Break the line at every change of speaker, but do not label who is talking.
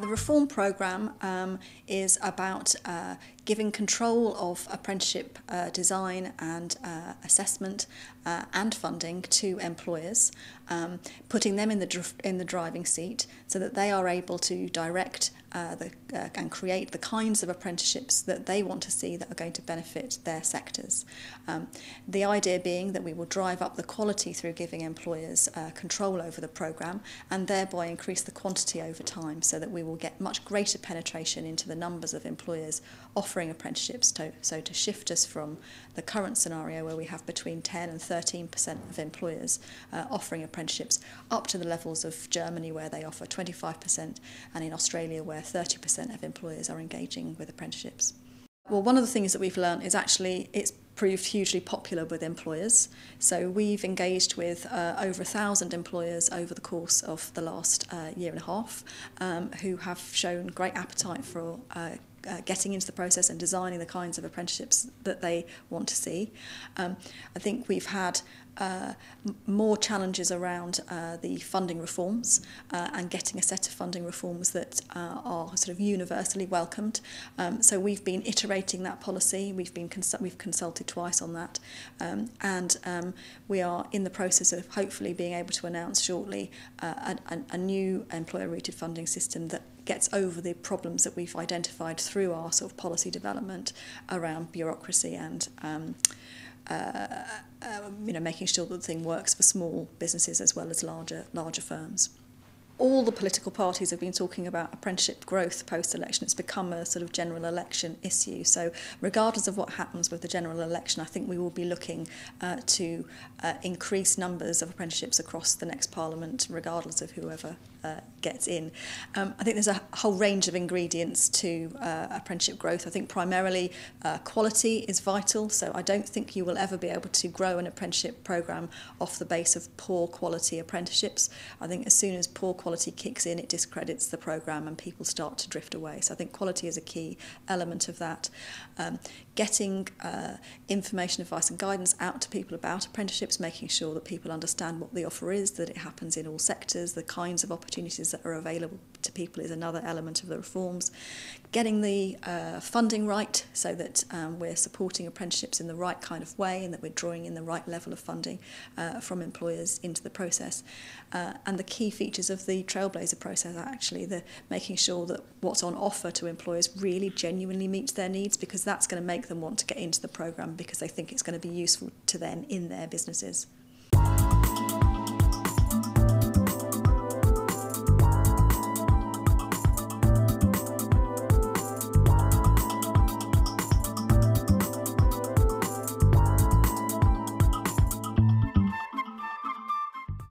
The reform programme is about giving control of apprenticeship design and assessment and funding to employers, putting them in the driving seat so that they are able to direct and create the kinds of apprenticeships that they want to see that are going to benefit their sectors. The idea being that we will drive up the quality through giving employers control over the programme and thereby increase the quantity over time, so that we will get much greater penetration into the numbers of employers offering apprenticeships, so to shift us from the current scenario where we have between 10 and 13% of employers offering apprenticeships up to the levels of Germany where they offer 25% and in Australia where 30% of employers are engaging with apprenticeships. Well, one of the things that we've learned is actually it's proved hugely popular with employers. So we've engaged with over 1,000 employers over the course of the last year and a half who have shown great appetite for getting into the process and designing the kinds of apprenticeships that they want to see. I think we've had more challenges around the funding reforms and getting a set of funding reforms that are sort of universally welcomed. So we've been iterating that policy. We've consulted twice on that, and we are in the process of hopefully being able to announce shortly a new employer-routed funding system that gets over the problems that we've identified through our sort of policy development around bureaucracy and making sure that the thing works for small businesses as well as larger firms. All the political parties have been talking about apprenticeship growth post-election. It's become a sort of general election issue. So regardless of what happens with the general election, I think we will be looking to increase numbers of apprenticeships across the next Parliament, regardless of whoever gets in. I think there's a whole range of ingredients to apprenticeship growth. I think primarily quality is vital, so I don't think you will ever be able to grow an apprenticeship programme off the base of poor quality apprenticeships. I think as soon as poor quality kicks in, it discredits the programme and people start to drift away. So I think quality is a key element of that. Getting information, advice and guidance out to people about apprenticeships, making sure that people understand what the offer is, that it happens in all sectors, the kinds of opportunities that are available to people is another element of the reforms. Getting the funding right so that we're supporting apprenticeships in the right kind of way and that we're drawing in the right level of funding from employers into the process. And the key features of the Trailblazer process are actually making sure that what's on offer to employers really genuinely meets their needs, because that's going to make them want to get into the programme because they think it's going to be useful to them in their businesses.